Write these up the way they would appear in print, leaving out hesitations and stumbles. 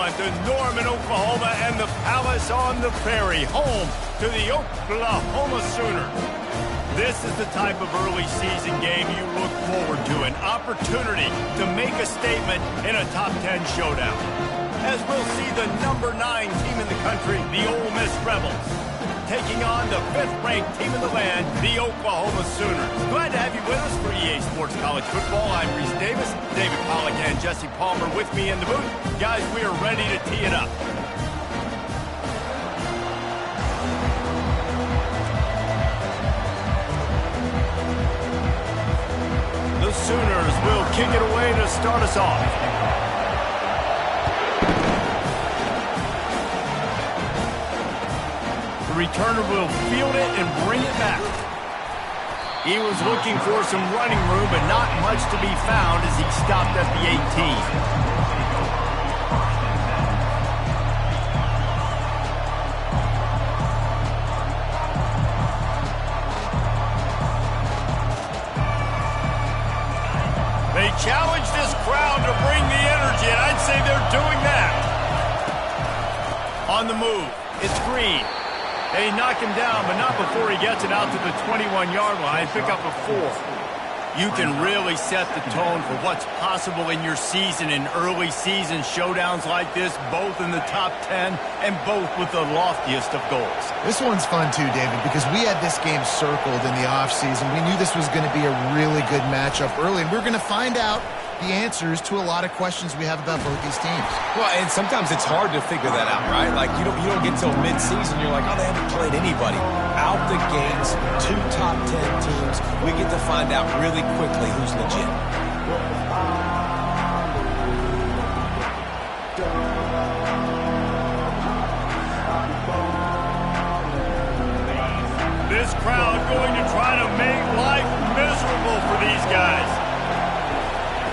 one to Norman, Oklahoma, and the Palace on the Prairie, home to the Oklahoma Sooners. This is the type of early season game you look forward to, an opportunity to make a statement in a top 10 showdown. As we'll see the number 9 team in the country, the Ole Miss Rebels, taking on the 5th-ranked team in the land, the Oklahoma Sooners. Glad to have you with us for EA Sports College Football. I'm Reese Davis, David Pollack and Jesse Palmer with me in the booth. Guys, we are ready to tee it up. The Sooners will kick it away to start us off. The returner will field it and bring it back. He was looking for some running room, but not much to be found as he stopped at the 18. They challenge this crowd to bring the energy, and I'd say they're doing that. On the move, it's Green. They knock him down, but not before he gets it out to the 21-yard line. Pick up a 4. You can really set the tone for what's possible in your season in early season showdowns like this, both in the top 10 and both with the loftiest of goals. This one's fun too, David, because we had this game circled in the offseason. We knew this was going to be a really good matchup early, and we're going to find out the answers to a lot of questions we have about both these teams. Well, and sometimes it's hard to figure that out, right? Like, you don't get till mid-season, you're like, oh, they haven't played anybody. Out the gates, 2 top 10 teams. We get to find out really quickly who's legit. This crowd going to try to make life miserable for these guys.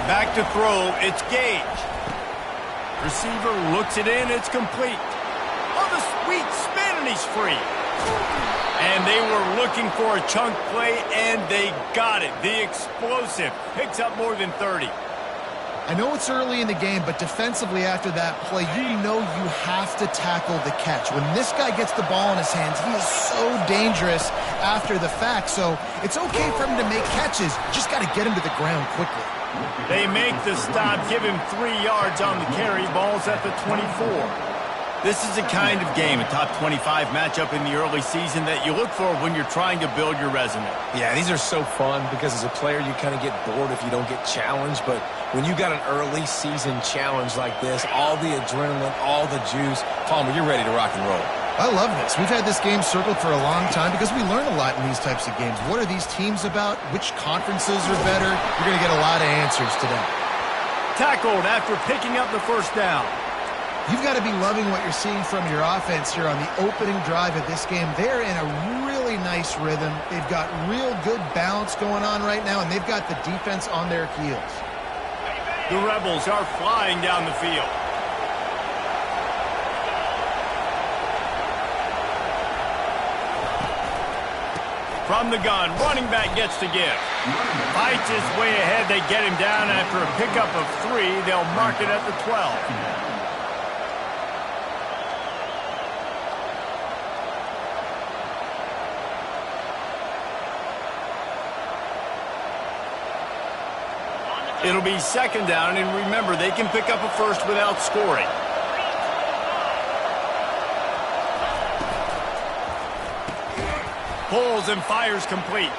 Back to throw, it's Gage. Receiver looks it in, it's complete. Oh, the sweet spin, and he's free. And they were looking for a chunk play, and they got it. The explosive picks up more than 30. I know it's early in the game, but defensively after that play, you know you have to tackle the catch. When this guy gets the ball in his hands, he is so dangerous after the fact. So it's okay for him to make catches. Just got to get him to the ground quickly. They make the stop, give him 3 yards on the carry. Ball's at the 24. This is the kind of game, a top 25 matchup in the early season, that you look for when you're trying to build your resume. Yeah, these are so fun because as a player, you kind of get bored if you don't get challenged. But when you got an early season challenge like this, all the adrenaline, all the juice, Palmer, you're ready to rock and roll. I love this. We've had this game circled for a long time because we learn a lot in these types of games. What are these teams about? Which conferences are better? You're going to get a lot of answers today. Tackled after picking up the first down. You've got to be loving what you're seeing from your offense here on the opening drive of this game. They're in a really nice rhythm. They've got real good balance going on right now, and they've got the defense on their heels. The Rebels are flying down the field. From the gun, running back gets to give. Fights his way ahead. They get him down after a pickup of 3. They'll mark it at the 12. It'll be second down, and remember, they can pick up a first without scoring. Pulls and fires complete.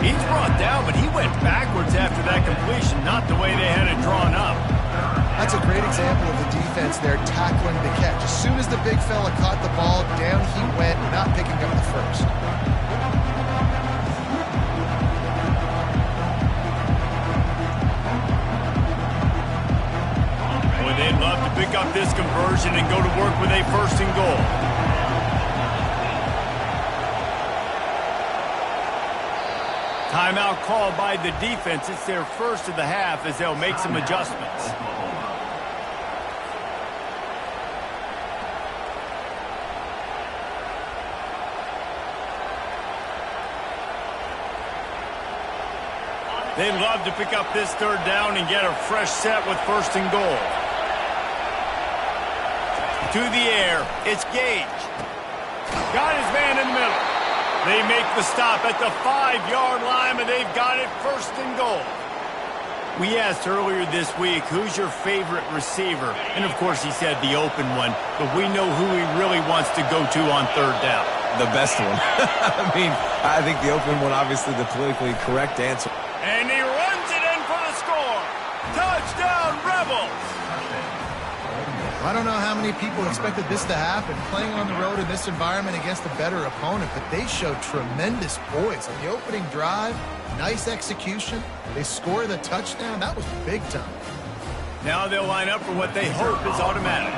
He's brought down, but he went backwards after that completion, not the way they had it drawn up. That's a great example of the defense there tackling the catch. As soon as the big fella caught the ball, down he went, not picking up the first. Boy, they'd love to pick up this conversion and go to work with a 1st and goal. Timeout called by the defense. It's their first of the half as they'll make some adjustments. They'd love to pick up this 3rd down and get a fresh set with 1st and goal. To the air, it's Gage. Got his man in the middle. They make the stop at the 5-yard line, but they've got it first and goal. We asked earlier this week, who's your favorite receiver? And, of course, he said the open one, but we know who he really wants to go to on third down. The best one. I mean, I think the open one, obviously the politically correct answer. And he runs it in for the score. Touchdown, Rebels! I don't know how many people expected this to happen, playing on the road in this environment against a better opponent, but they showed tremendous poise on the opening drive. Nice execution. They score the touchdown. That was big time. Now they'll line up for what they hope is automatic.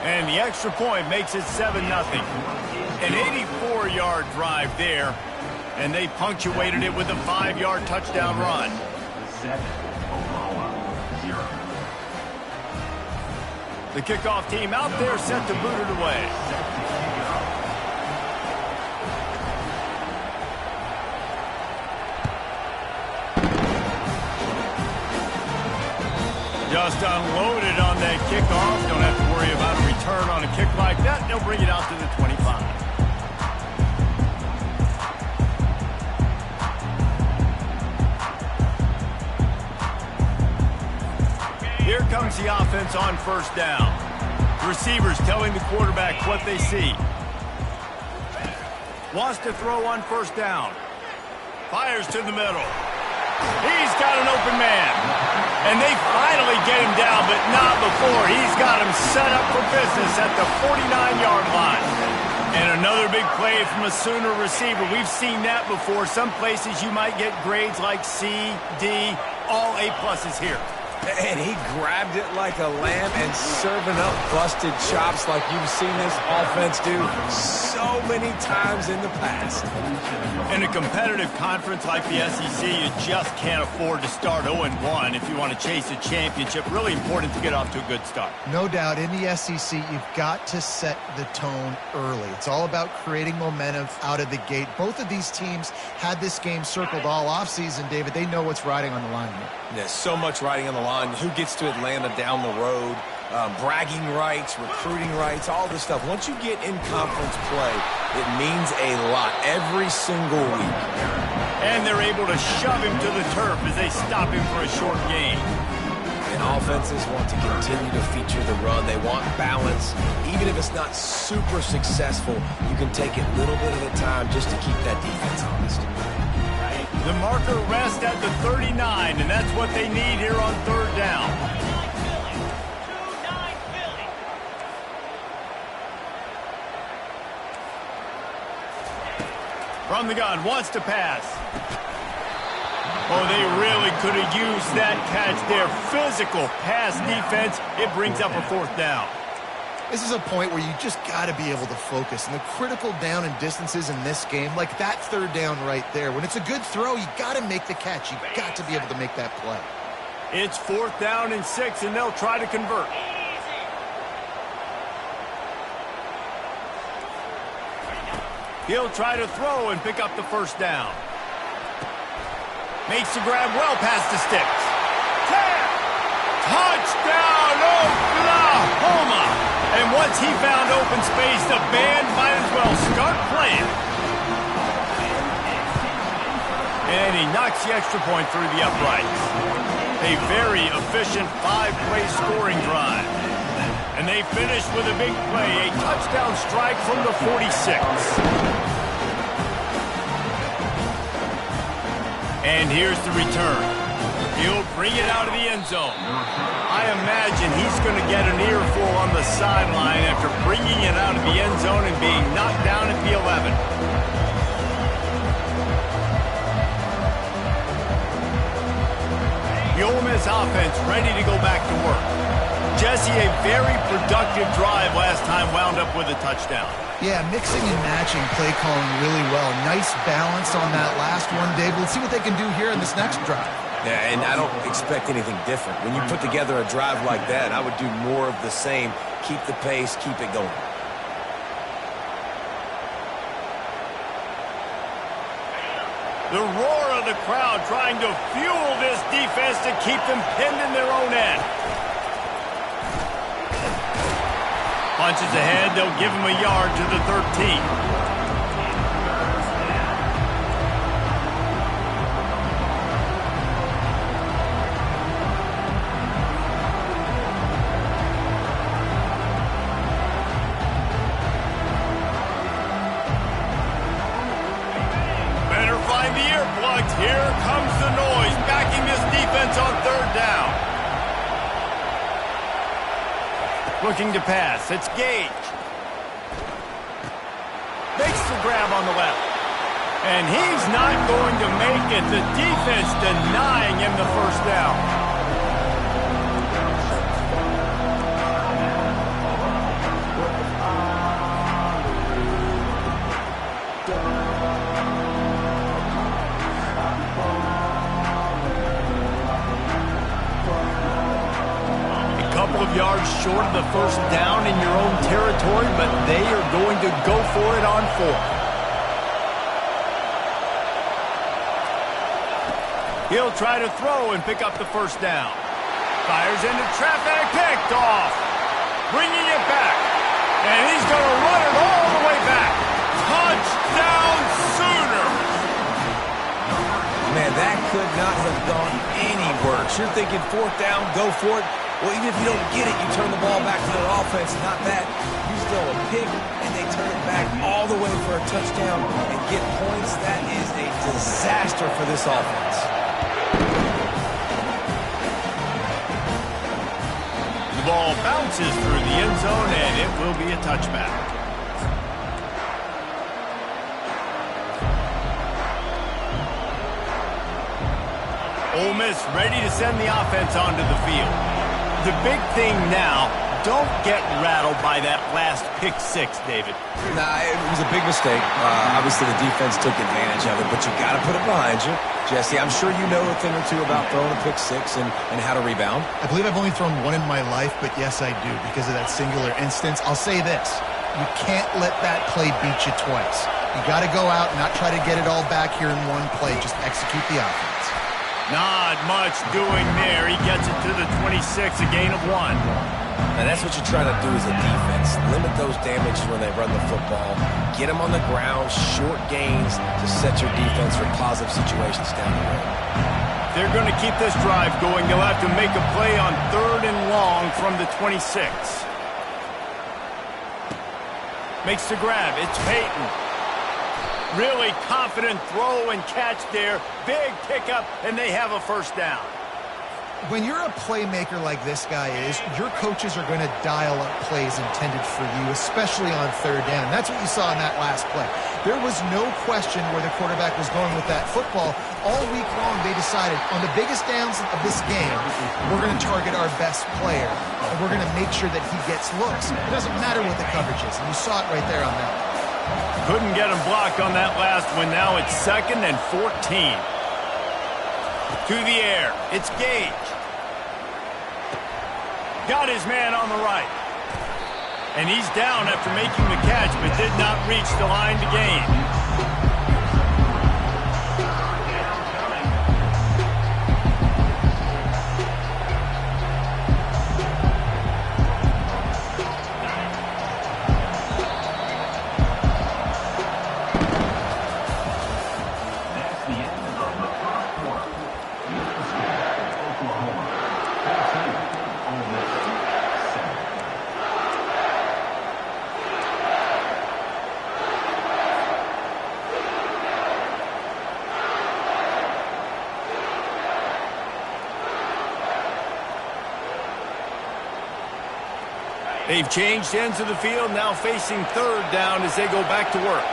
And the extra point makes it 7-0. An 84-yard drive there, and they punctuated it with a 5-yard touchdown run. The kickoff team out there set to boot it away. Just unloaded on that kickoff. Don't have to worry about a return on a kick like that. They'll bring it out to the 25. Here comes the offense on first down. Receivers telling the quarterback what they see. Wants to throw on first down. Fires to the middle. He's got an open man. And they finally get him down, but not before. He's got him set up for business at the 49-yard line. And another big play from a Sooner receiver. We've seen that before. Some places you might get grades like C, D, all A+ here. And he grabbed it like a lamb and serving up busted chops like you've seen this offense do so many times in the past. In a competitive conference like the SEC, you just can't afford to start 0-1 if you want to chase a championship. Really important to get off to a good start. No doubt, in the SEC, you've got to set the tone early. It's all about creating momentum out of the gate. Both of these teams had this game circled all offseason, David. They know what's riding on the line here. There's so much riding on the line. Who gets to Atlanta down the road, bragging rights, recruiting rights, all this stuff. Once you get in conference play, it means a lot every single week. And they're able to shove him to the turf as they stop him for a short gain. And offenses want to continue to feature the run. They want balance. Even if it's not super successful, you can take it a little bit at a time just to keep that defense honest. The marker rests at the 39, and that's what they need here on third down. From the gun, wants to pass. Oh, they really could have used that catch there. Physical pass defense. It brings up a fourth down. This is a point where you just got to be able to focus. And the critical down and distances in this game, like that third down right there, when it's a good throw, you got to make the catch. You got to be able to make that play. It's 4th down and 6, and they'll try to convert. He'll try to throw and pick up the first down. Makes the grab well past the sticks. Touchdown, Oklahoma! And once he found open space, the band might as well start playing. And he knocks the extra point through the uprights. A very efficient 5-play scoring drive. And they finish with a big play, a touchdown strike from the 46. And here's the return. He'll bring it out of the end zone. I imagine he's going to get an earful on the sideline after bringing it out of the end zone and being knocked down at the 11. The Ole Miss offense ready to go back to work. Jesse, a very productive drive last time wound up with a touchdown. Yeah, mixing and matching play calling really well. Nice balance on that last one, Dave. Let's see what they can do here in this next drive. Yeah, and I don't expect anything different. When you put together a drive like that, I would do more of the same. Keep the pace, keep it going. The roar of the crowd trying to fuel this defense to keep them pinned in their own end. Launches ahead. They'll give him a yard to the 13. Here comes the noise, backing this defense on third down. Looking to pass, it's Gage. Makes the grab on the left. And he's not going to make it. The defense denying him the first down. Of yards short of the first down in your own territory, but they are going to go for it on 4. He'll try to throw and pick up the first down. Fires into traffic, picked off. Bringing it back. And he's going to run it all the way back. Touchdown Sooners! Man, that could not have gone any worse. You're thinking fourth down, go for it. Well, even if you don't get it, you turn the ball back to their offense. Not that. You throw a pick, and they turn it back all the way for a touchdown and get points. That is a disaster for this offense. The ball bounces through the end zone, and it will be a touchback. Ole Miss ready to send the offense onto the field. The big thing now, don't get rattled by that last pick six, David. Nah, it was a big mistake. Obviously, the defense took advantage of it, but you got to put it behind you. Jesse, I'm sure you know a thing or two about throwing a pick six and how to rebound. I believe I've only thrown one in my life, but yes, I do, because of that singular instance. I'll say this. You can't let that play beat you twice. You got to go out and not try to get it all back here in one play. Just execute the offense. Not much doing there. He gets it to the 26, a gain of 1. And that's what you try to do as a defense. Limit those damages when they run the football. Get them on the ground, short gains to set your defense for positive situations down the road. They're going to keep this drive going. They'll have to make a play on 3rd and long from the 26. Makes the grab. It's Peyton. Really confident throw and catch there. Big pickup, and they have a first down. When you're a playmaker like this guy is, your coaches are going to dial up plays intended for you, especially on 3rd down. That's what you saw in that last play. There was no question where the quarterback was going with that football. All week long, they decided on the biggest downs of this game, we're going to target our best player, and we're going to make sure that he gets looks. It doesn't matter what the coverage is, and you saw it right there on that. Couldn't get him blocked on that last one. Now it's 2nd and 14. To the air. It's Gage. Got his man on the right. And he's down after making the catch, but did not reach the line to gain. They've changed ends of the field, now facing 3rd down as they go back to work.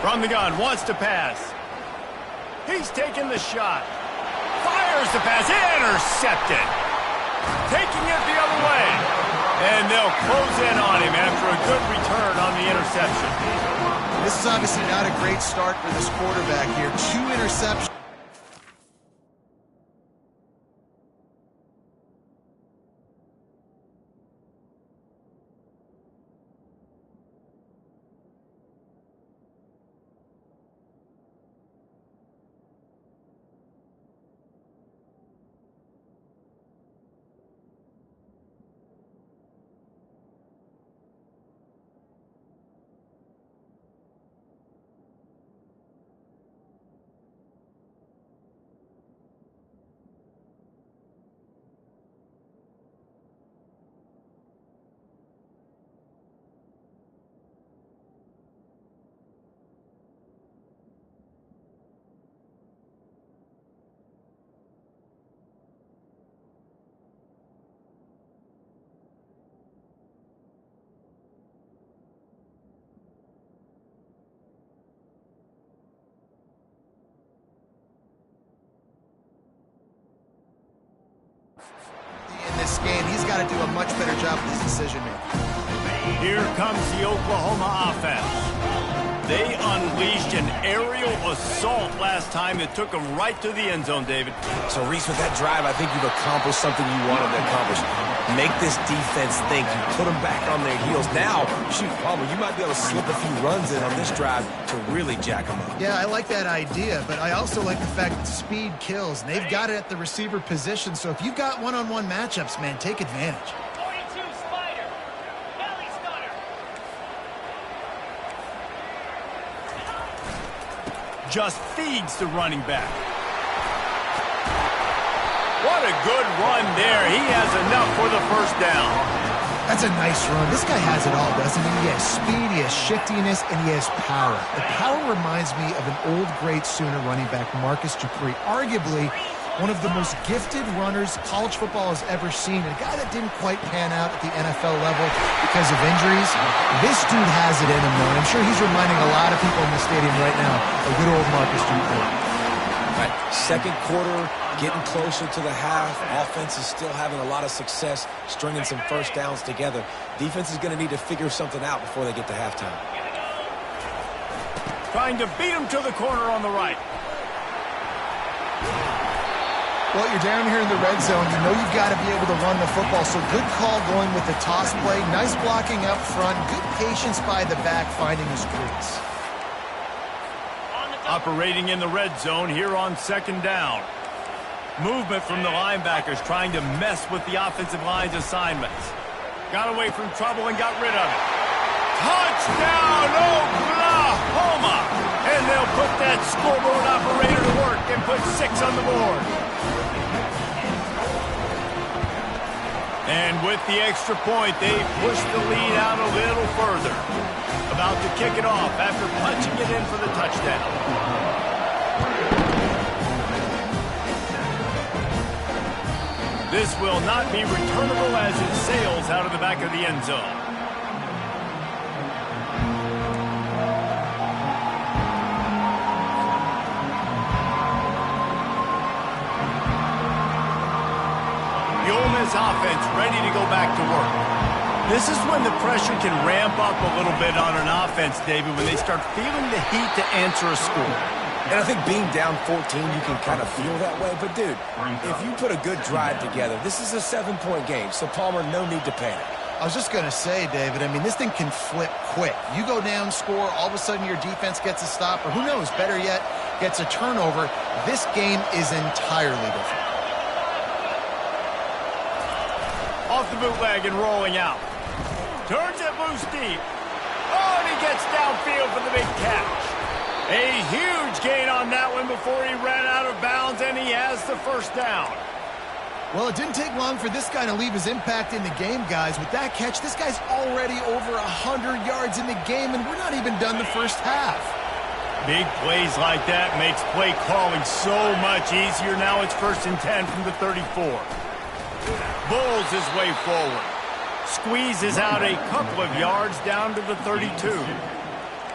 From the gun, wants to pass. He's taking the shot. Fires the pass, intercepted. Taking it the other way. And they'll close in on him after a good return on the interception. This is obviously not a great start for this quarterback here. 2 interceptions. got to do a much better job with his decision-making. Here comes the Oklahoma offense. They unleashed an aerial assault last time that took them right to the end zone, David. So, Reese, with that drive, I think you've accomplished something you wanted to accomplish. Make this defense think. You put them back on their heels. Now, shoot, Palmer, you might be able to slip a few runs in on this drive to really jack them up. Yeah, I like that idea, but I also like the fact that speed kills. And they've got it at the receiver position, so if you've got one-on-one matchups, man, take advantage. Just feeds the running back. What a good run there. He has enough for the first down. That's a nice run. This guy has it all, doesn't he? He has speed, he has shiftiness, and he has power. The power reminds me of an old great Sooner running back, Marcus Dupree. Arguably one of the most gifted runners college football has ever seen. A guy that didn't quite pan out at the NFL level because of injuries. This dude has it in him, though, and I'm sure he's reminding a lot of people in the stadium right now of good old Marcus Dupree. Right, second quarter, getting closer to the half. Offense is still having a lot of success stringing some first downs together. Defense is going to need to figure something out before they get to halftime. Trying to beat him to the corner on the right. Well, you're down here in the red zone. You know you've got to be able to run the football, so good call going with the toss play. Nice blocking up front. Good patience by the back finding his crease. Operating in the red zone here on second down. Movement from the linebackers trying to mess with the offensive line's assignments. Got away from trouble and got rid of it. Touchdown, Oklahoma! And they'll put that scoreboard operator to work and put 6 on the board. And with the extra point, they push the lead out a little further. About to kick it off after punching it in for the touchdown. This will not be returnable as it sails out of the back of the end zone. The Ole Miss offense ready to go back to work. This is when the pressure can ramp up a little bit on an offense, David, when they start feeling the heat to answer a score. And I think being down 14, you can kind of feel that way. But, dude, if you put a good drive together, this is a 7-point game. So, Palmer, no need to panic. I was just going to say, David, I mean, this thing can flip quick. You go down, score, all of a sudden your defense gets a stop, or who knows, better yet, gets a turnover. This game is entirely different. Off the bootleg and rolling out. Turns it loose deep. Oh, and he gets downfield for the big catch. A huge gain on that one before he ran out of bounds, and he has the first down. Well, it didn't take long for this guy to leave his impact in the game, guys. With that catch, this guy's already over 100 yards in the game, and we're not even done the first half. Big plays like that makes play calling so much easier. Now it's 1st and 10 from the 34. Bulls his way forward. Squeezes out a couple of yards down to the 32.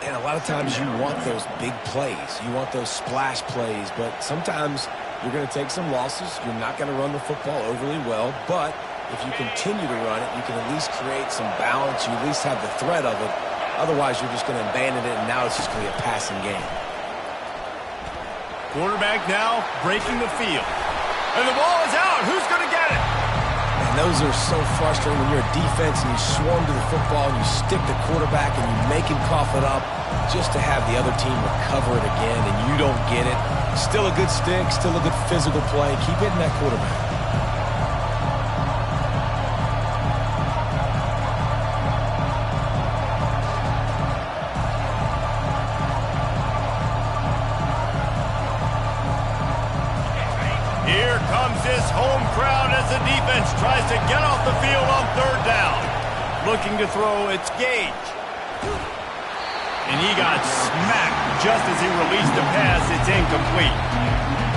And a lot of times you want those big plays. You want those splash plays. But sometimes you're going to take some losses. You're not going to run the football overly well. But if you continue to run it, you can at least create some balance. You at least have the threat of it. Otherwise, you're just going to abandon it, and now it's just going to be a passing game. Quarterback now breaking the field. And the ball is out. Who's going to get it? And those are so frustrating when you're a defense and you swarm to the football and you stick the quarterback and you make him cough it up just to have the other team recover it again and you don't get it. Still a good stick, still a good physical play. Keep hitting that quarterback. Here comes this home crowd as the defense tries to get off the field on 3rd down. Looking to throw, it's Gage. And he got smacked just as he released the pass. It's incomplete.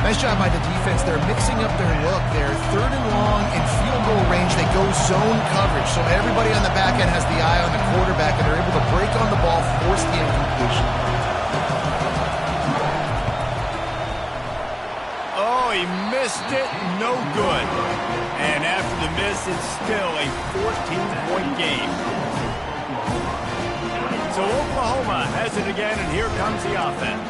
Nice job by the defense. They're mixing up their look. They're 3rd and long in field goal range. They go zone coverage. So everybody on the back end has the eye on the quarterback, and they're able to break on the ball, force the incompletion. Oh, Oh, he missed it. No good. And after the miss, it's still a 14-point game. So Oklahoma has it again, and here comes the offense.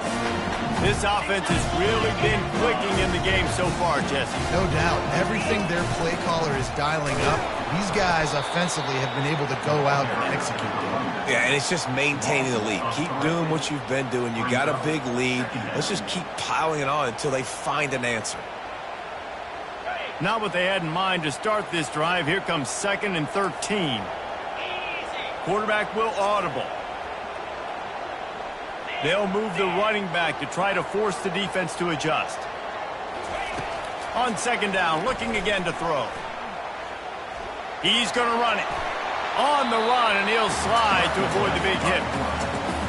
This offense has really been clicking in the game so far, Jesse. No doubt. Everything their play caller is dialing up, these guys offensively have been able to go out and execute them. Yeah, and it's just maintaining the lead. Keep doing what you've been doing. You got a big lead. Let's just keep piling it on until they find an answer. Not what they had in mind to start this drive. Here comes 2nd and 13. Quarterback will audible. They'll move the running back to try to force the defense to adjust. On 2nd down, looking again to throw. He's going to run it. On the run, and he'll slide to avoid the big hit.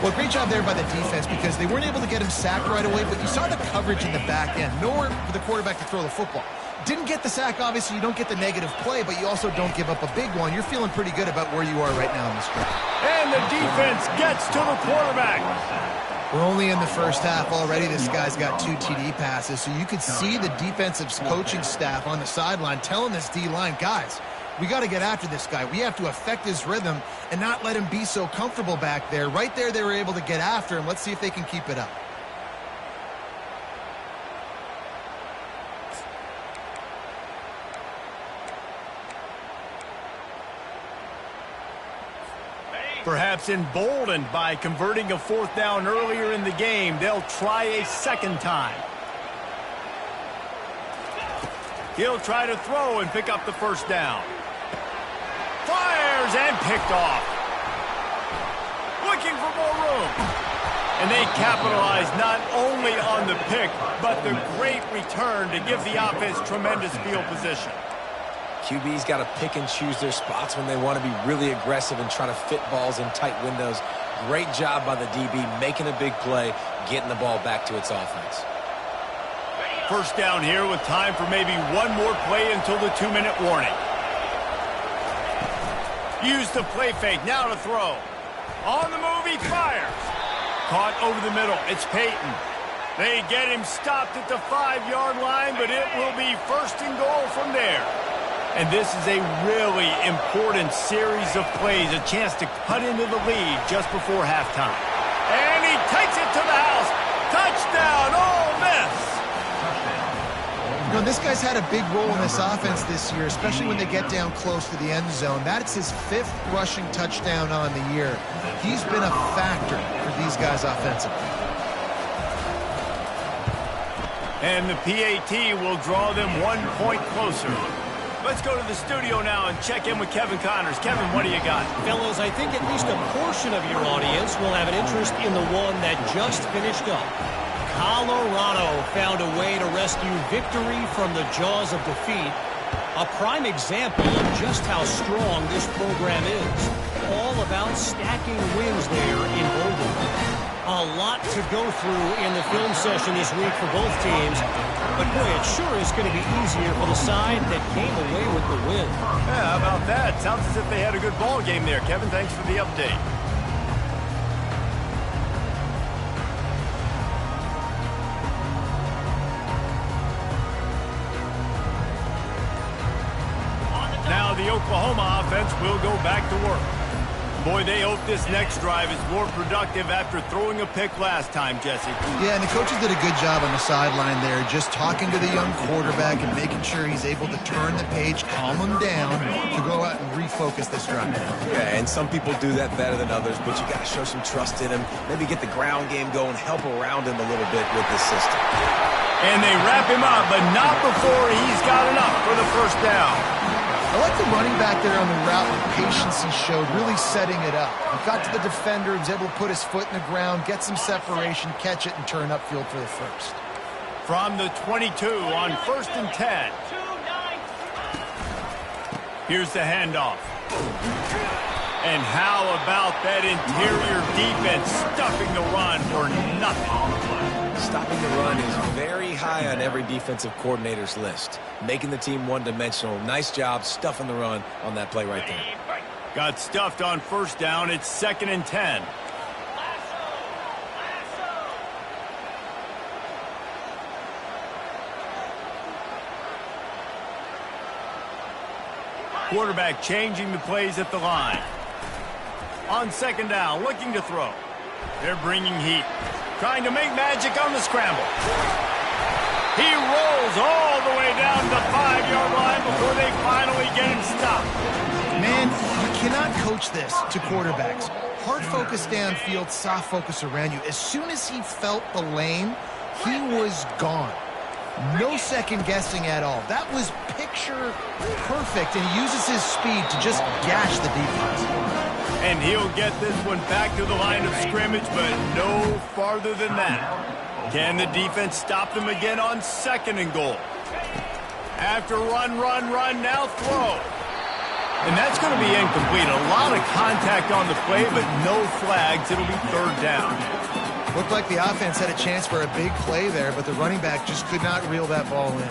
Well, great job there by the defense because they weren't able to get him sacked right away, but you saw the coverage in the back end. Nowhere for the quarterback to throw the football. Didn't get the sack, obviously. You don't get the negative play, but you also don't give up a big one. You're feeling pretty good about where you are right now in this drive. And the defense gets to the quarterback. We're only in the first half already. This guy's got 2 TD passes, so you could see the defensive coaching staff on the sideline telling this D-line, guys, we got to get after this guy. We have to affect his rhythm and not let him be so comfortable back there. Right there, they were able to get after him. Let's see if they can keep it up. Perhaps emboldened by converting a 4th down earlier in the game, they'll try a 2nd time. He'll try to throw and pick up the 1st down. Fires and picked off. Looking for more room. And they capitalize not only on the pick, but the great return to give the offense tremendous field position. QB's got to pick and choose their spots when they want to be really aggressive and try to fit balls in tight windows. Great job by the DB making a big play, getting the ball back to its offense. 1st down here with time for maybe one more play until the 2-minute warning. Use the play fake, now to throw. On the move, he fires. Caught over the middle, it's Peyton. They get him stopped at the 5-yard line, but it will be 1st and goal from there. And this is a really important series of plays, a chance to cut into the lead just before halftime. And he takes it to the house. Touchdown, Ole Miss. You know, this guy's had a big role in this offense this year, especially when they get down close to the end zone. That's his 5th rushing touchdown on the year. He's been a factor for these guys offensively. And the PAT will draw them 1 point closer. Let's go to the studio now and check in with Kevin Connors. Kevin, what do you got? Fellas, I think at least a portion of your audience will have an interest in the one that just finished up. Colorado found a way to rescue victory from the jaws of defeat. A prime example of just how strong this program is. All about stacking wins there in Boulder. A lot to go through in the film session this week for both teams. But boy, it sure is going to be easier for the side that came away with the win. Yeah, how about that? Sounds as if they had a good ball game there. Kevin, thanks for the update. Now the Oklahoma offense will go back to work. Boy, they hope this next drive is more productive after throwing a pick last time, Jesse. Yeah, and the coaches did a good job on the sideline there, just talking to the young quarterback and making sure he's able to turn the page, calm him down to go out and refocus this drive. Yeah, and some people do that better than others, but you got to show some trust in him. Maybe get the ground game going, help around him a little bit with this system. And they wrap him up, but not before he's got enough for the 1st down. I like the running back there on the route, the patience he showed, really setting it up. He got to the defender, he was able to put his foot in the ground, get some separation, catch it, and turn upfield for the 1st. From the 22 on 1st and 10. Here's the handoff. And how about that interior defense stuffing the run for nothing? Stopping the run is very high on every defensive coordinator's list. Making the team one-dimensional. Nice job stuffing the run on that play right there. Got stuffed on 1st down. It's 2nd and 10. Quarterback changing the plays at the line. On second down, looking to throw. They're bringing heat. Trying to make magic on the scramble. He rolls all the way down the 5-yard line before they finally get him stopped. Man, you cannot coach this to quarterbacks. Hard focus downfield, soft focus around you. As soon as he felt the lane, he was gone. No second guessing at all. That was picture perfect, and he uses his speed to just gash the defense. And he'll get this one back to the line of scrimmage, but no farther than that. Can the defense stop them again on second and goal? After run, now throw. And that's going to be incomplete. A lot of contact on the play, but no flags. It'll be third down. Looked like the offense had a chance for a big play there, but the running back just could not reel that ball in.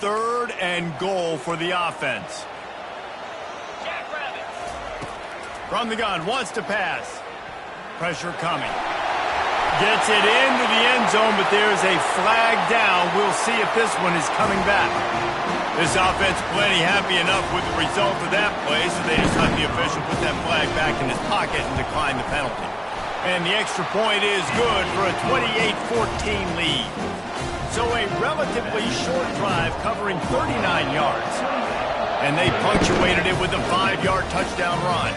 Third and goal for the offense. From the gun, wants to pass. Pressure coming. Gets it into the end zone, but there's a flag down. We'll see if this one is coming back. This offense plenty happy enough with the result of that play, so they just let the official put that flag back in his pocket and decline the penalty. And the extra point is good for a 28-14 lead. So a relatively short drive covering 39 yards. And they punctuated it with a 5-yard touchdown run.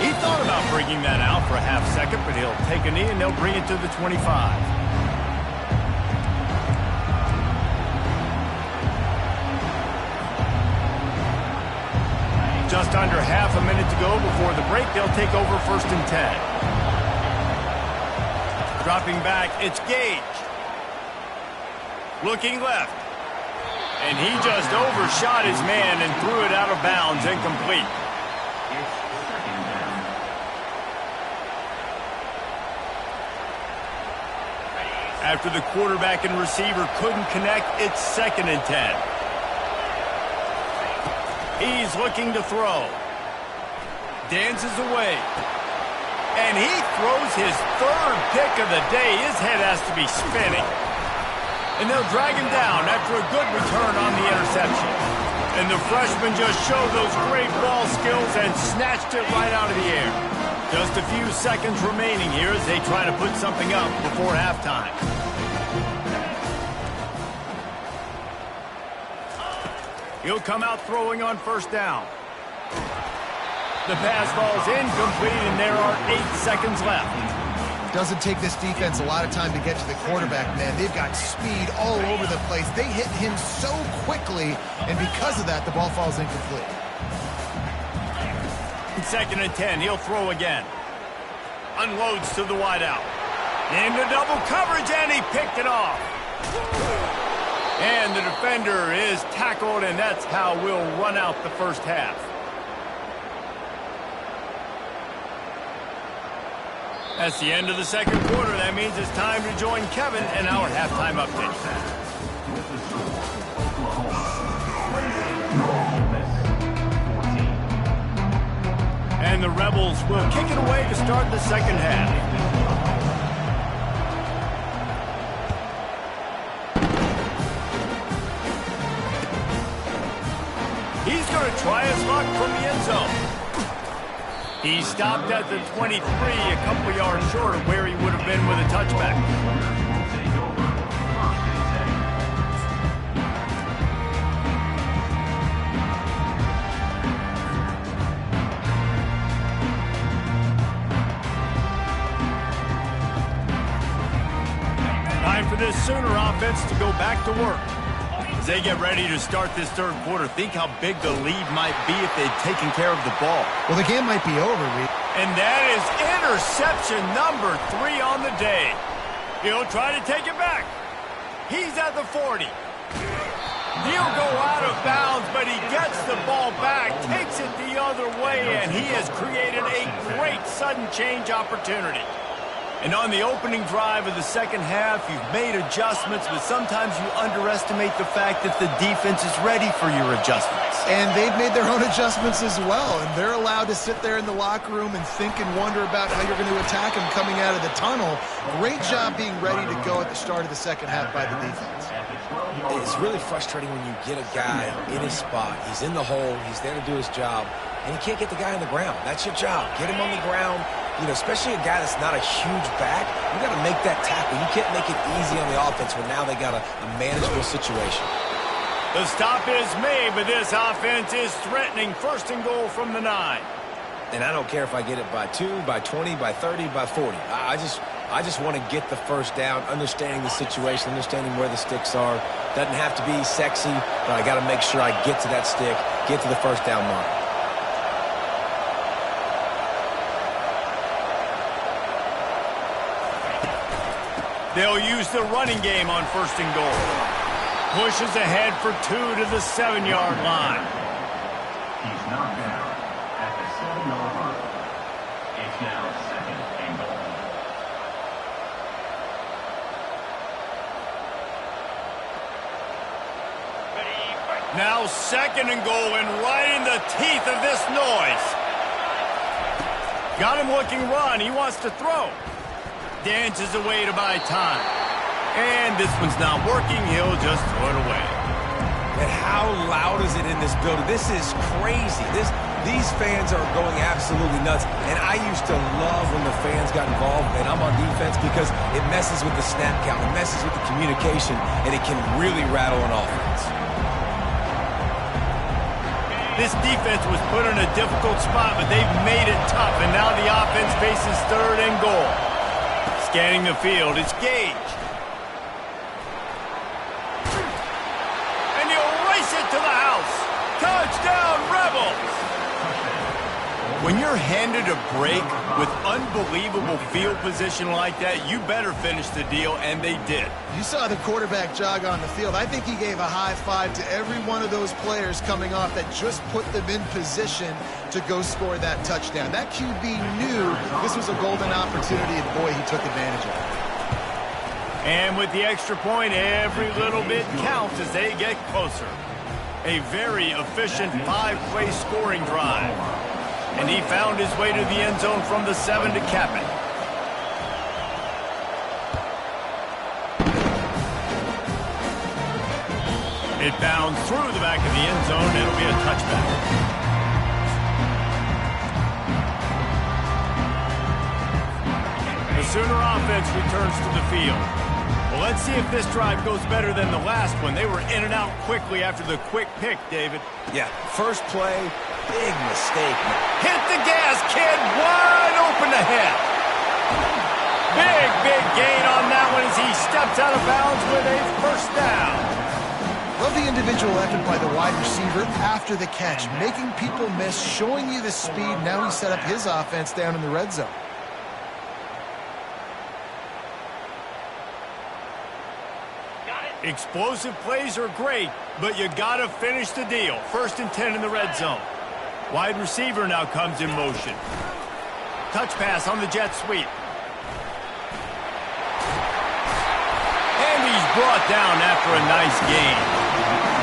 He thought about bringing that out for a half second, but he'll take a knee and they'll bring it to the 25. Just under half a minute to go before the break. They'll take over first and 10. Dropping back, it's Gage. Looking left. And he just overshot his man and threw it out of bounds, incomplete. After the quarterback and receiver couldn't connect, it's second and 10. He's looking to throw. Dances away. And he throws his third pick of the day. His head has to be spinning. And they'll drag him down after a good return on the interception. And the freshman just showed those great ball skills and snatched it right out of the air. Just a few seconds remaining here as they try to put something up before halftime. He'll come out throwing on first down. The pass falls incomplete, and there are 8 seconds left. Doesn't take this defense a lot of time to get to the quarterback, man. They've got speed all over the place. They hit him so quickly, and because of that, the ball falls incomplete. Second and 10, he'll throw again. Unloads to the wideout. Into double coverage, and he picked it off. And the defender is tackled, and that's how we'll run out the first half. That's the end of the second quarter. That means it's time to join Kevin in our halftime update. And the Rebels will kick it away to start the second half. He's going to try his luck from the end zone. He stopped at the 23, a couple yards short of where he would have been with a touchback. Time for this Sooner offense to go back to work. As they get ready to start this third quarter, think how big the lead might be if they'd taken care of the ball. Well, the game might be over, Reed. And that is interception number 3 on the day. He'll try to take it back. He's at the 40. He'll go out of bounds, but he gets the ball back, takes it the other way, and he has created a great sudden change opportunity. And on the opening drive of the second half, you've made adjustments, but sometimes you underestimate the fact that the defense is ready for your adjustments. And they've made their own adjustments as well, and they're allowed to sit there in the locker room and think and wonder about how you're going to attack them coming out of the tunnel. Great job being ready to go at the start of the second half by the defense. It's really frustrating when you get a guy in his spot. He's in the hole. He's there to do his job, and you can't get the guy on the ground. That's your job. Get him on the ground. You know, especially a guy that's not a huge back, you got to make that tackle. You can't make it easy on the offense when now they got a manageable situation. The stop is made, but this offense is threatening. First and goal from the 9. And I don't care if I get it by 2, by 20, by 30, by 40. I just want to get the first down, understanding the situation, understanding where the sticks are. Doesn't have to be sexy, but I got to make sure I get to that stick, get to the first down mark. They'll use the running game on first and goal. Pushes ahead for 2 to the 7-yard line. He's knocked down at the 7-yard line. It's now second and goal. Now second and goal, and right in the teeth of this noise. Got him looking run. He wants to throw. Dances away to buy time. And this one's not working. He'll just throw it away. And how loud is it in this building? This is crazy. These fans are going absolutely nuts. And I used to love when the fans got involved, and I'm on defense, because it messes with the snap count. It messes with the communication, and it can really rattle an offense. This defense was put in a difficult spot, but they've made it tough. And now the offense faces third and goal. Scanning the field, it's Gage. And he'll race it to the house. Touchdown, Rebels! When you're handed a break with unbelievable field position like that, you better finish the deal, and they did. You saw the quarterback jog on the field. I think he gave a high five to every one of those players coming off that just put them in position to go score that touchdown. That QB knew this was a golden opportunity, and boy, he took advantage of it. And with the extra point, every little bit counts as they get closer. A very efficient 5-play scoring drive. And he found his way to the end zone from the 7 to cap it. It bounds through the back of the end zone. It'll be a touchback. The Sooner offense returns to the field. Well, let's see if this drive goes better than the last one. They were in and out quickly after the quick pick, David. Yeah, first play, big mistake. Hit the gas, kid. Wide open ahead. Big gain on that one as he steps out of bounds with a first down. Love the individual effort by the wide receiver after the catch, making people miss, showing you the speed. Now he set up his offense down in the red zone. Explosive plays are great, but you got to finish the deal. First and 10 in the red zone. Wide receiver now comes in motion. Touch pass on the jet sweep. And he's brought down after a nice gain.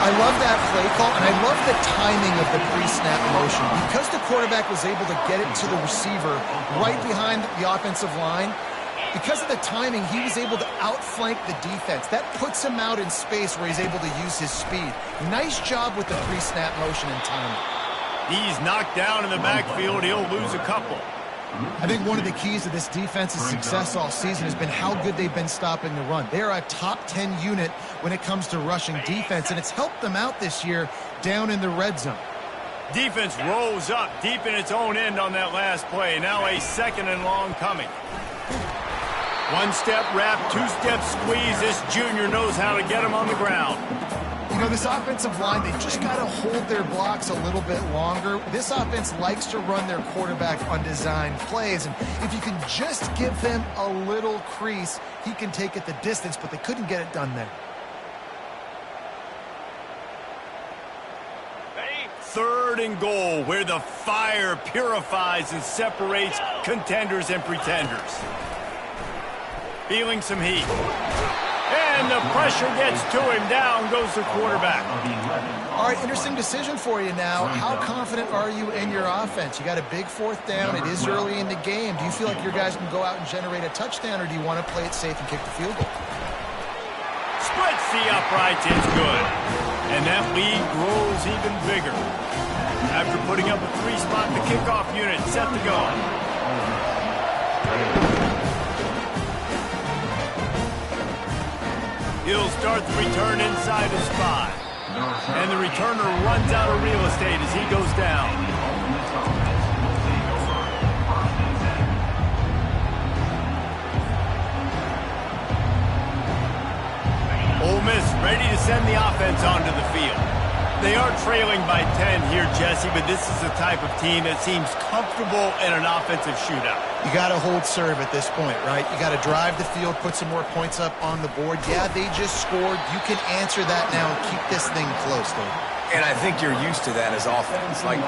I love that play call, and I love the timing of the pre-snap motion. Because the quarterback was able to get it to the receiver right behind the offensive line, because of the timing, he was able to outflank the defense. That puts him out in space where he's able to use his speed. Nice job with the pre-snap motion and timing. He's knocked down in the backfield. He'll lose a couple. I think one of the keys to this defense's success all season has been how good they've been stopping the run. They're a top 10 unit when it comes to rushing defense, and it's helped them out this year down in the red zone. Defense rolls up deep in its own end on that last play. Now a second and long coming. One-step wrap, two-step squeeze. This junior knows how to get him on the ground. You know, this offensive line, they just got to hold their blocks a little bit longer. This offense likes to run their quarterback on design plays, and if you can just give them a little crease, he can take it the distance, but they couldn't get it done there. Third and goal, where the fire purifies and separates contenders and pretenders. Feeling some heat. And the pressure gets to him. Down goes the quarterback. All right, interesting decision for you now. How confident are you in your offense? You got a big 4th down. It is early in the game. Do you feel like your guys can go out and generate a touchdown, or do you want to play it safe and kick the field goal? Splits the uprights. It's good. And that lead grows even bigger. After putting up a 3-spot, the kickoff unit set to go. He'll start the return inside his 5. And the returner runs out of real estate as he goes down. Ole Miss ready to send the offense onto the field. They are trailing by 10 here, Jesse, but this is the type of team that seems comfortable in an offensive shootout. You got to hold serve at this point, right? You got to drive the field, put some more points up on the board. Yeah, they just scored. You can answer that now and keep this thing close, though. And I think you're used to that as offense. Like,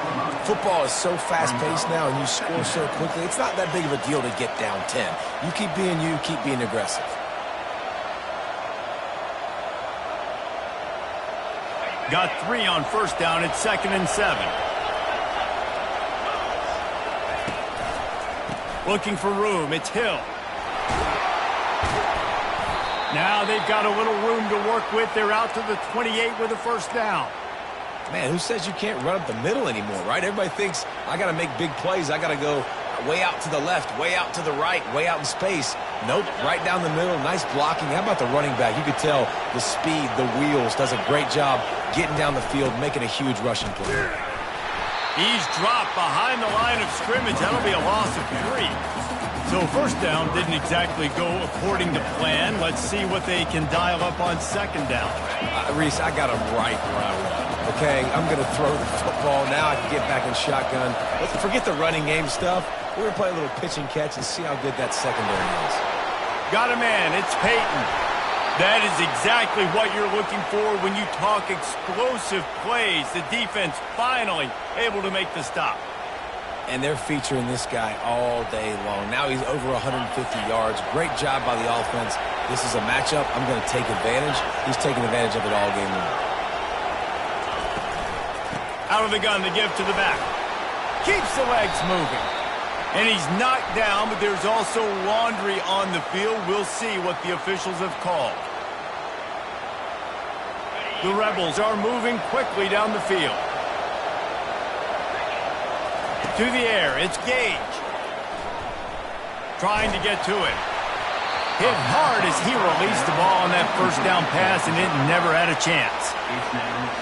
football is so fast-paced now and you score so quickly, it's not that big of a deal to get down 10. You keep being you, keep being aggressive. Got 3 on 1st down. It's 2nd and 7. Looking for room. It's Hill. Now they've got a little room to work with. They're out to the 28 with a 1st down. Man, who says you can't run up the middle anymore, right? Everybody thinks I got to make big plays. I got to go way out to the left, way out to the right, way out in space. Nope, right down the middle. Nice blocking. How about the running back? You could tell the speed, the wheels, does a great job getting down the field, making a huge rushing play. He's dropped behind the line of scrimmage. That'll be a loss of 3. So 1st down didn't exactly go according to plan. Let's see what they can dial up on 2nd down. Reese, I got him right where I want. Okay, I'm going to throw the football. Now I can get back in shotgun. Let's forget the running game stuff. We're going to play a little pitch and catch and see how good that secondary is. Got a man. It's Peyton. That is exactly what you're looking for when you talk explosive plays. The defense finally able to make the stop. And they're featuring this guy all day long. Now he's over 150 yards. Great job by the offense. This is a matchup. I'm going to take advantage. He's taking advantage of it all game long. Out of the gun, the give to the back. Keeps the legs moving. And he's knocked down, but there's also laundry on the field. We'll see what the officials have called. The Rebels are moving quickly down the field. To the air, it's Gage. Trying to get to it. Hit hard as he released the ball on that 1st down pass, and it never had a chance.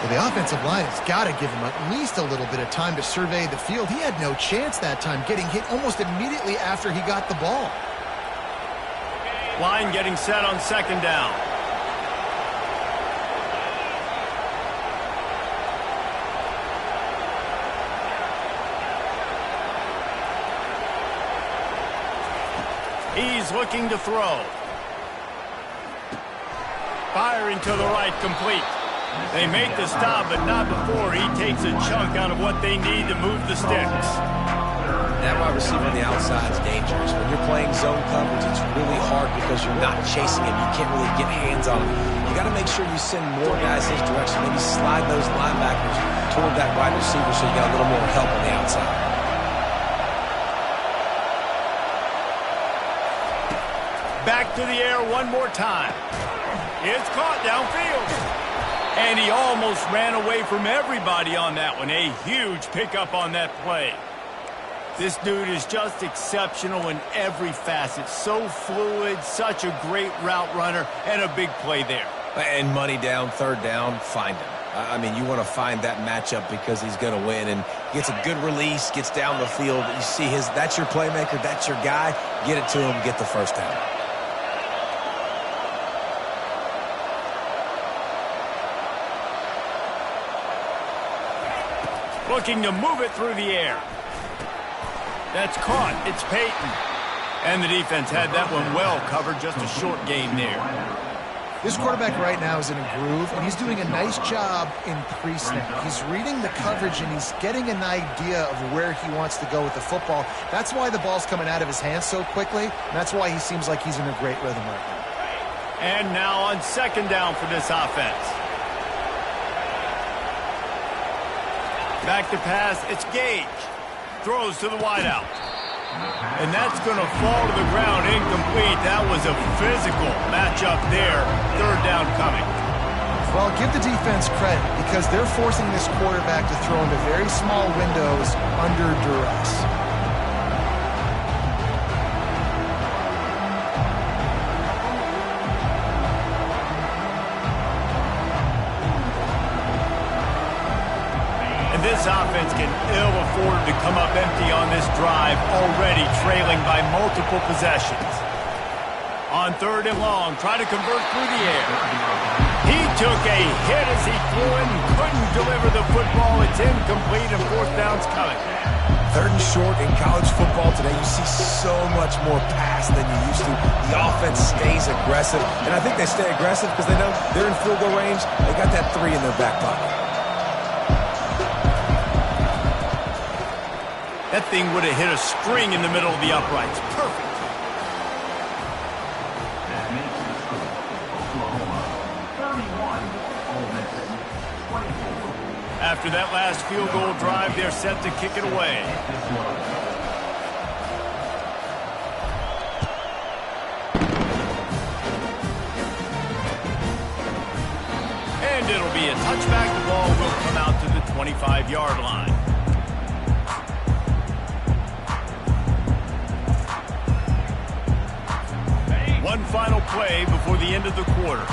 Well, the offensive line has got to give him at least a little bit of time to survey the field. He had no chance that time, getting hit almost immediately after he got the ball. Line getting set on 2nd down. He's looking to throw. Firing to the right, complete. They make the stop, but not before he takes a chunk out of what they need to move the sticks. That wide receiver on the outside is dangerous. When you're playing zone coverage, it's really hard because you're not chasing him. You can't really get hands on him. You got to make sure you send more guys his direction. Maybe slide those linebackers toward that wide receiver so you got a little more help on the outside. Back to the air one more time. It's caught downfield. And he almost ran away from everybody on that one. A huge pickup on that play. This dude is just exceptional in every facet. So fluid, such a great route runner, and a big play there. And money down, 3rd down, find him. I mean, you want to find that matchup because he's going to win. And gets a good release, gets down the field. You see that's your playmaker, that's your guy. Get it to him, get the 1st down. Looking to move it through the air. That's caught. It's Peyton. And the defense had that one well covered. Just a short gain there. This quarterback right now is in a groove, and he's doing a nice job in pre-snap. He's reading the coverage, and he's getting an idea of where he wants to go with the football. That's why the ball's coming out of his hands so quickly, and that's why he seems like he's in a great rhythm right now. And now on second down for this offense. Back to pass, it's Gage. Throws to the wideout. And that's going to fall to the ground incomplete. That was a physical matchup there. Third down coming. Well, give the defense credit because they're forcing this quarterback to throw into very small windows under duress. This offense can ill afford to come up empty on this drive, already trailing by multiple possessions. On third and long, try to convert through the air. He took a hit as he threw it and couldn't deliver the football. It's incomplete and fourth down's coming. Third and short in college football today, you see so much more pass than you used to. The offense stays aggressive, and I think they stay aggressive because they know they're in field goal range. They got that 3 in their back pocket. That thing would have hit a string in the middle of the uprights. Perfect. That makes the score Oklahoma 31, Ole Miss 24. After that last field goal drive, they're set to kick it away. And it'll be a touchback. The ball will come out to the 25-yard line. One final play before the end of the quarter.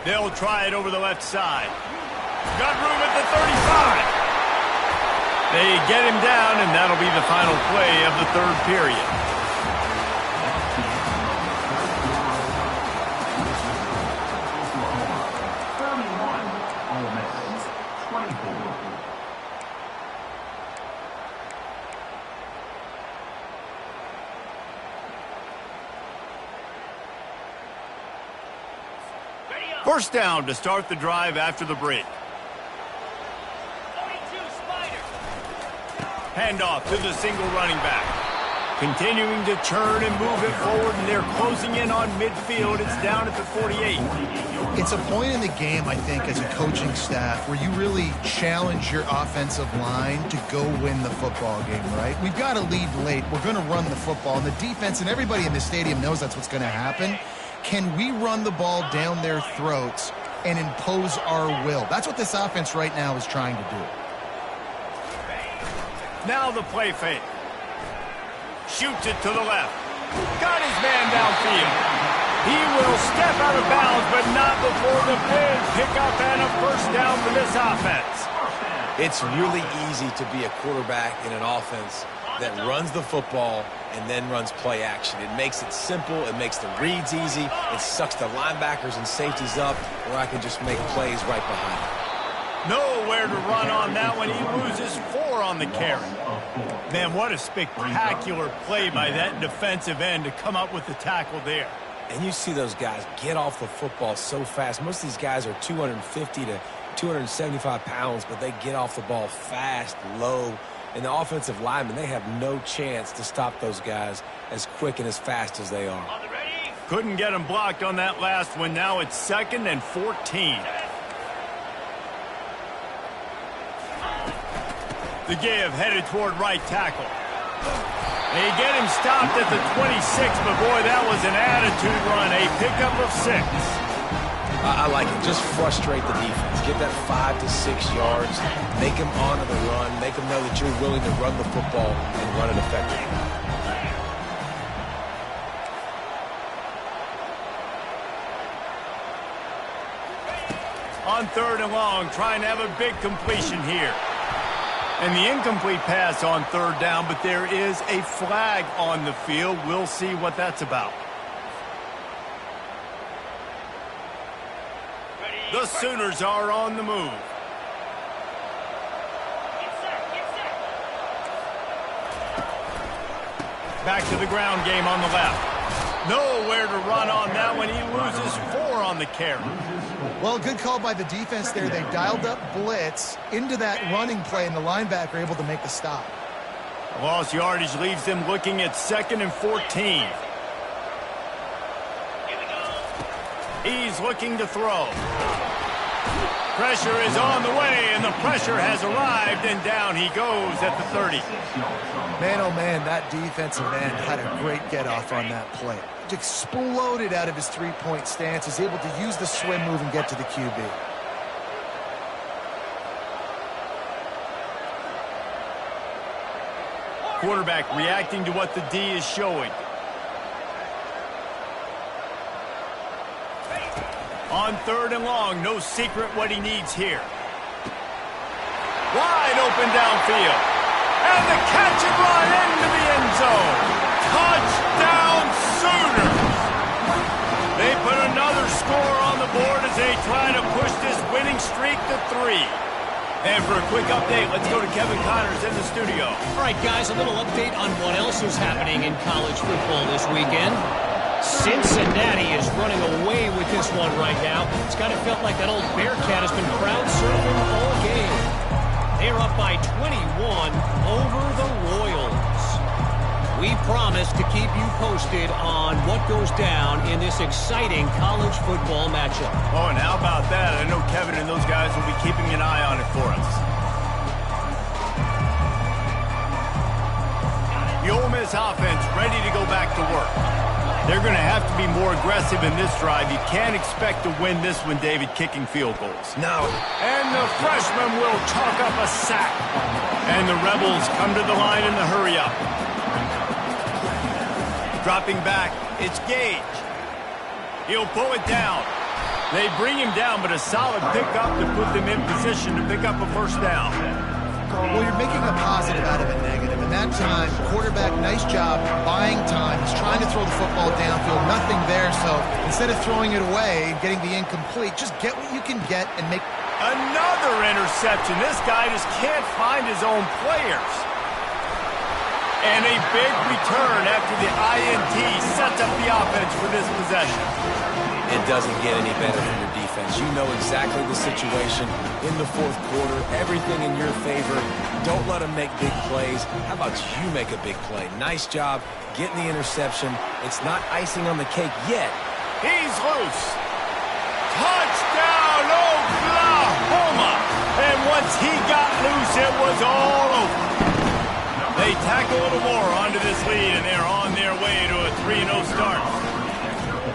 They'll try it over the left side. Got room at the 35. They get him down, and that'll be the final play of the third period. First down to start the drive after the break. Handoff to the single running back. Continuing to churn and move it forward, and they're closing in on midfield. It's down at the 48. It's a point in the game, I think, as a coaching staff where you really challenge your offensive line to go win the football game, right? We've got to lead late. We're going to run the football, and the defense and everybody in the stadium knows that's what's going to happen. Can we run the ball down their throats and impose our will? That's what this offense right now is trying to do. Now the play fake. Shoots it to the left. Got his man downfield. He will step out of bounds, but not before the big pickup and a first down for this offense. It's really easy to be a quarterback in an offense that runs the football and then runs play action. It makes it simple. It makes the reads easy. It sucks the linebackers and safeties up where I can just make plays right behind it. Nowhere to run on that one. He loses 4 on the carry. Man, what a spectacular play by that defensive end to come up with the tackle there. And you see those guys get off the football so fast. Most of these guys are 250 to 275 pounds, but they get off the ball fast, low. And the offensive linemen, they have no chance to stop those guys as quick and as fast as they are. Couldn't get him blocked on that last one. Now it's 2nd and 14. The give headed toward right tackle. They get him stopped at the 26, but boy, that was an attitude run. A pickup of 6. I like it. Just frustrate the defense. Get that 5 to 6 yards. Make them honor the run. Make them know that you're willing to run the football and run it effectively. On third and long, trying to have a big completion here. And the incomplete pass on third down, but there is a flag on the field. We'll see what that's about. The Sooners are on the move. Back to the ground game on the left. Nowhere to run on that one. He loses 4 on the carry. Well, good call by the defense there. They dialed up blitz into that running play, and the linebacker able to make the stop. Lost yardage leaves them looking at 2nd and 14. He's looking to throw. Pressure is on the way, and the pressure has arrived, and down he goes at the 30. Man, oh man, that defensive end had a great get-off on that play. Exploded out of his three-point stance, is able to use the swim move and get to the QB. Quarterback reacting to what the D is showing. On 3rd and long, no secret what he needs here. Wide open downfield. And the catch and run into the end zone. Touchdown Sooners! They put another score on the board as they try to push this winning streak to 3. And for a quick update, let's go to Kevin Connors in the studio. All right, guys, a little update on what else is happening in college football this weekend. Cincinnati is running away with this one right now. It's kind of felt like that old Bearcat has been crowd surfing all game. They're up by 21 over the Royals. We promise to keep you posted on what goes down in this exciting college football matchup. Oh, and how about that? I know Kevin and those guys will be keeping an eye on it for us. The Ole Miss offense ready to go back to work. They're going to have to be more aggressive in this drive. You can't expect to win this one, David, kicking field goals. No. And the freshman will chalk up a sack. And the Rebels come to the line in the hurry-up. Dropping back, it's Gage. He'll pull it down. They bring him down, but a solid pickup to put them in position to pick up a first down. Well, you're making a positive out of a negative. And that time, quarterback, nice job buying time. He's trying to throw the football downfield. Nothing there, so instead of throwing it away and getting the incomplete, just get what you can get and make... Another interception. This guy just can't find his own players. And a big return after the INT sets up the offense for this possession. It doesn't get any better from your defense. You know exactly the situation in the 4th quarter. Everything in your favor. Don't let them make big plays. How about you make a big play? Nice job getting the interception. It's not icing on the cake yet. He's loose. Touchdown, Oklahoma! And once he got loose, it was all over. They tack a little more onto this lead, and they're on their way to a 3-0 start.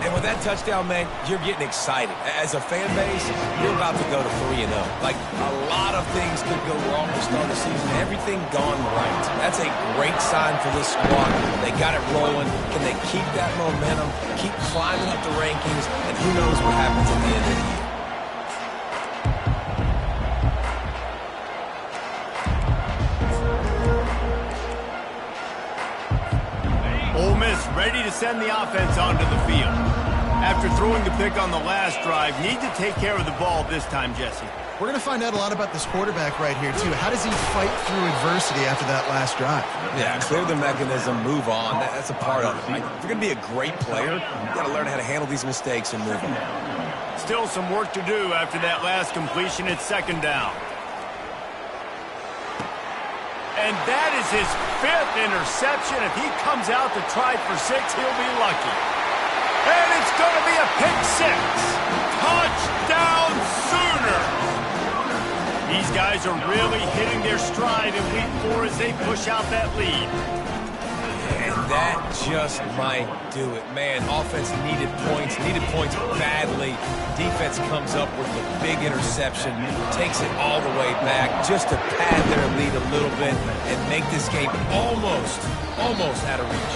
And with that touchdown, man, you're getting excited. As a fan base, you're about to go to 3-0. Like, a lot of things could go wrong to start the season. Everything gone right. That's a great sign for this squad. They got it rolling. Can they keep that momentum, keep climbing up the rankings, and who knows what happens at the end of the year. Ole Miss ready to send the offense onto the field. After throwing the pick on the last drive, need to take care of the ball this time, Jesse. We're going to find out a lot about this quarterback right here, too. How does he fight through adversity after that last drive? Yeah, clear the mechanism, move on. That's a part of it. Right? If you're going to be a great player, you got to learn how to handle these mistakes and move on. Still some work to do after that last completion at 2nd down. And that is his 5th interception. If he comes out to try for 6, he'll be lucky. And it's going to be a pick 6. Touchdown Sooners! These guys are really hitting their stride in week 4 as they push out that lead. And that just might do it. Man, offense needed points badly. Defense comes up with a big interception, takes it all the way back just to pad their lead a little bit and make this game almost out of reach.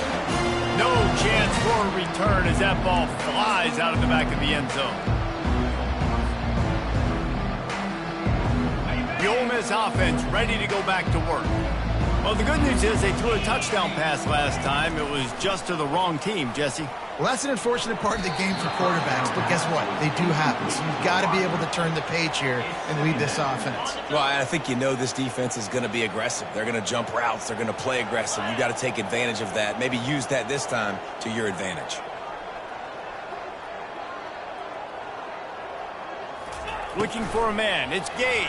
No chance for a return as that ball flies out of the back of the end zone. The Ole Miss offense ready to go back to work. Well, the good news is they threw a touchdown pass last time. It was just to the wrong team, Jesse. Well, that's an unfortunate part of the game for quarterbacks, but guess what? They do happen, so you've got to be able to turn the page here and lead this offense. Well, I think you know this defense is going to be aggressive. They're going to jump routes. They're going to play aggressive. You got to take advantage of that. Maybe use that this time to your advantage. Looking for a man. It's Gage.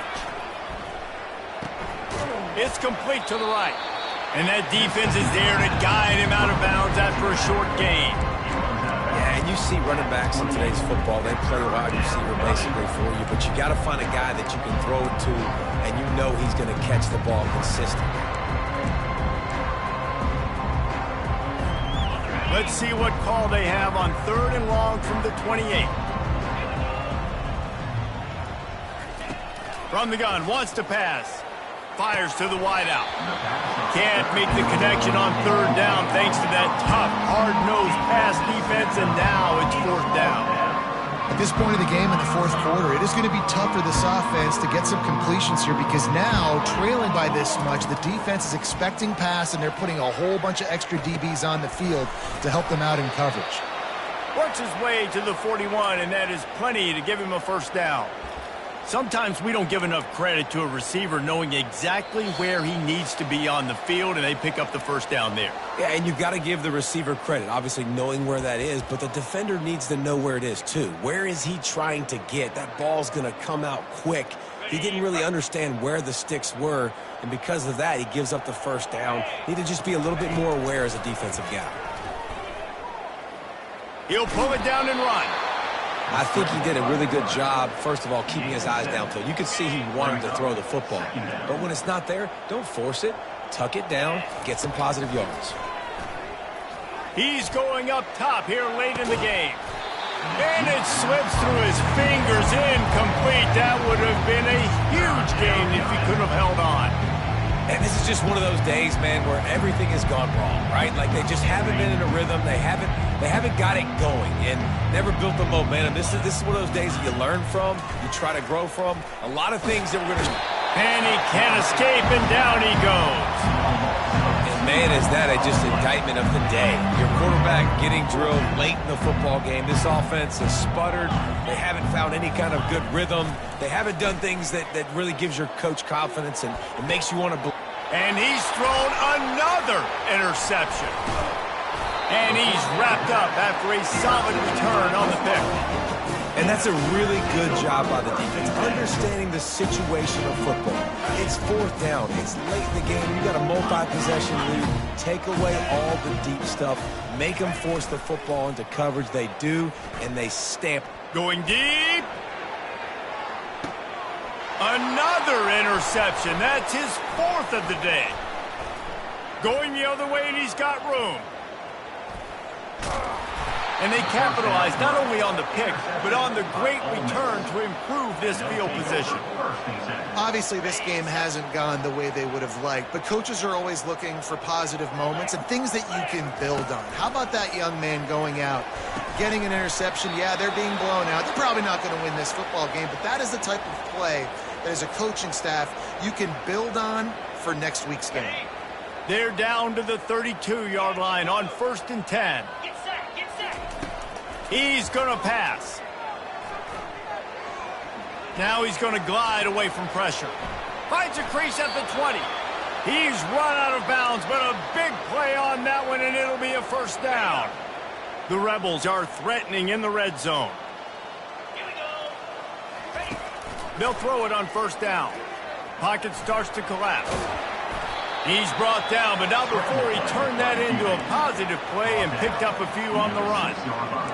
It's complete to the right. And that defense is there to guide him out of bounds after a short gain. Yeah, and you see running backs in today's football, they play a wide receiver basically for you, but you got to find a guy that you can throw it to, and you know he's going to catch the ball consistently. Let's see what call they have on 3rd and long from the 28. From the gun, wants to pass. Fires to the wideout. Can't make the connection on 3rd down thanks to that tough, hard-nosed pass defense, and now it's 4th down. At this point of the game in the 4th quarter, it is going to be tough for this offense to get some completions here because now, trailing by this much, the defense is expecting pass, and they're putting a whole bunch of extra DBs on the field to help them out in coverage. Works his way to the 41, and that is plenty to give him a 1st down. Sometimes we don't give enough credit to a receiver knowing exactly where he needs to be on the field, and they pick up the 1st down there. Yeah, and you've got to give the receiver credit, obviously knowing where that is, but the defender needs to know where it is too. Where is he trying to get? That ball's going to come out quick. He didn't really understand where the sticks were, and because of that, he gives up the 1st down. Need to just be a little bit more aware as a defensive guy. He'll pull it down and run. I think he did a really good job, first of all, keeping his eyes downfield. You could see he wanted to throw the football. But when it's not there, don't force it. Tuck it down. Get some positive yards. He's going up top here late in the game. And it slips through his fingers, incomplete. That would have been a huge gain if he could have held on. And this is just one of those days, man, where everything has gone wrong, right? Like they just haven't been in a rhythm. They haven't got it going and never built the momentum. This is one of those days that you learn from, you try to grow from. A lot of things that we're going to... And he can't escape, and down he goes. And man, is that just indictment of the day. Your quarterback getting drilled late in the football game. This offense has sputtered. They haven't found any kind of good rhythm. They haven't done things that really gives your coach confidence and makes you want to believe. And he's thrown another interception. And he's wrapped up after a solid return on the pick. And that's a really good job by the defense, understanding the situation of football. It's 4th down. It's late in the game. You got a multi-possession lead. Take away all the deep stuff. Make them force the football into coverage. They do, and they stamp. Going deep. Another interception. That's his 4th of the day. Going the other way, and he's got room. And they capitalize not only on the pick, but on the great return to improve this field position. Obviously, this game hasn't gone the way they would have liked, but coaches are always looking for positive moments and things that you can build on. How about that young man going out, getting an interception? Yeah, they're being blown out. They're probably not going to win this football game, but that is the type of play that as a coaching staff you can build on for next week's game. They're down to the 32-yard line on 1st and 10. He's going to pass. Now he's going to glide away from pressure. Finds a crease at the 20. He's run out of bounds, but a big play on that one, and it'll be a 1st down. The Rebels are threatening in the red zone. They'll throw it on 1st down. Pocket starts to collapse. He's brought down, but not before he turned that into a positive play and picked up a few on the run.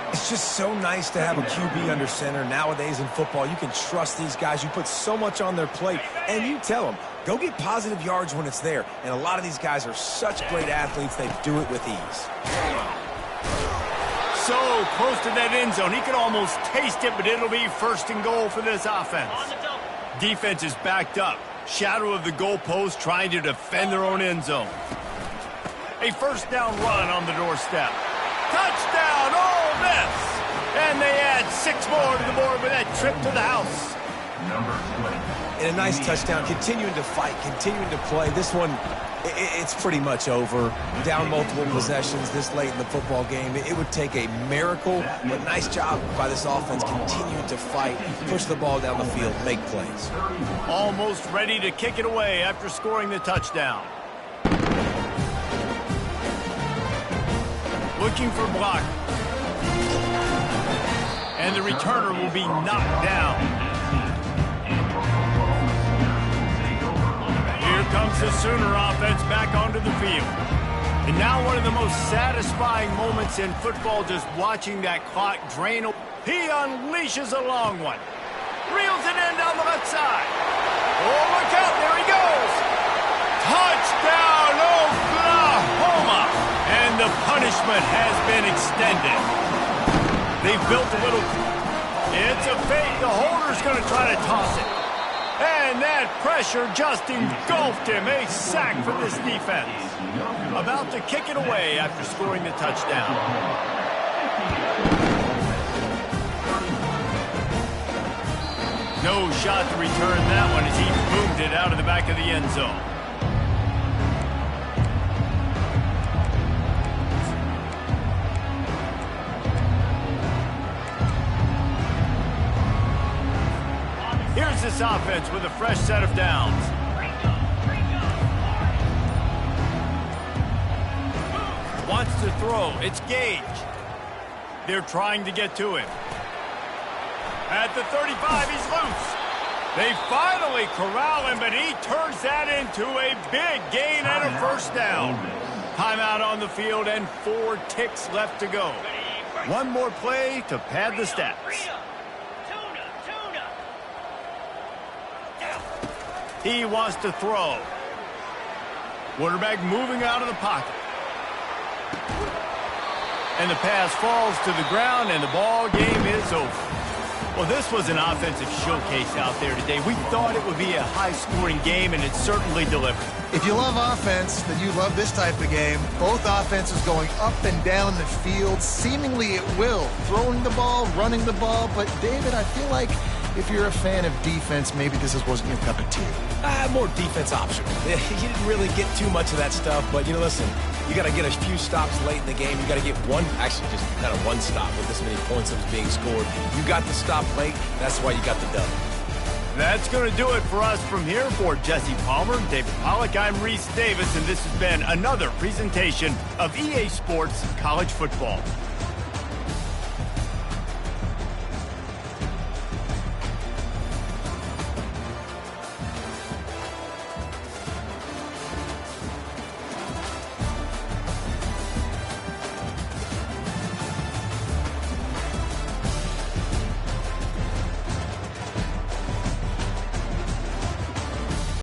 It's just so nice to have a QB under center. Nowadays in football, you can trust these guys. You put so much on their plate, and you tell them, go get positive yards when it's there. And a lot of these guys are such great athletes, they do it with ease. So close to that end zone, he could almost taste it, but it'll be 1st and goal for this offense. Defense is backed up. Shadow of the goalpost, trying to defend their own end zone. A 1st down run on the doorstep. Touchdown, Ole Miss! And they add 6 more to the board with that trip to the house. And a nice touchdown, continuing to fight, continuing to play. This one, it's pretty much over. Down multiple possessions this late in the football game. It would take a miracle, but nice job by this offense continuing to fight, push the ball down the field, make plays. Almost ready to kick it away after scoring the touchdown. Looking for block. And the returner will be knocked down. the Sooner offense back onto the field. And now one of the most satisfying moments in football, just watching that clock drain. He unleashes a long one. Reels it in down the left side. Oh, look out. There he goes. Touchdown, Oklahoma. And the punishment has been extended. They've built a little. It's a fake. The holder's going to try to toss it. And that pressure just engulfed him. A sack for this defense. About to kick it away after scoring the touchdown. No shot to return that one as he boomed it out of the back of the end zone. Here's this offense with a fresh set of downs. Wants to throw. It's Gage. They're trying to get to him. At the 35, he's loose. They finally corral him, but he turns that into a big gain and a first down. Timeout on the field and 4 ticks left to go. One more play to pad the stats. He wants to throw. Quarterback moving out of the pocket. And the pass falls to the ground, and the ball game is over. Well, this was an offensive showcase out there today. We thought it would be a high-scoring game, and it certainly delivered. If you love offense, then you love this type of game. Both offenses going up and down the field, seemingly at will. Throwing the ball, running the ball. But, David, I feel like if you're a fan of defense, maybe this wasn't your cup of tea. More defense optional. You didn't really get too much of that stuff, but, listen, you got to get a few stops late in the game. You got to get one, actually just kind of one stop with this many points that was being scored. You got the stop late. That's why you got the dub. That's going to do it for us from here. For Jesse Palmer, David Pollack, I'm Reese Davis, and this has been another presentation of EA Sports College Football.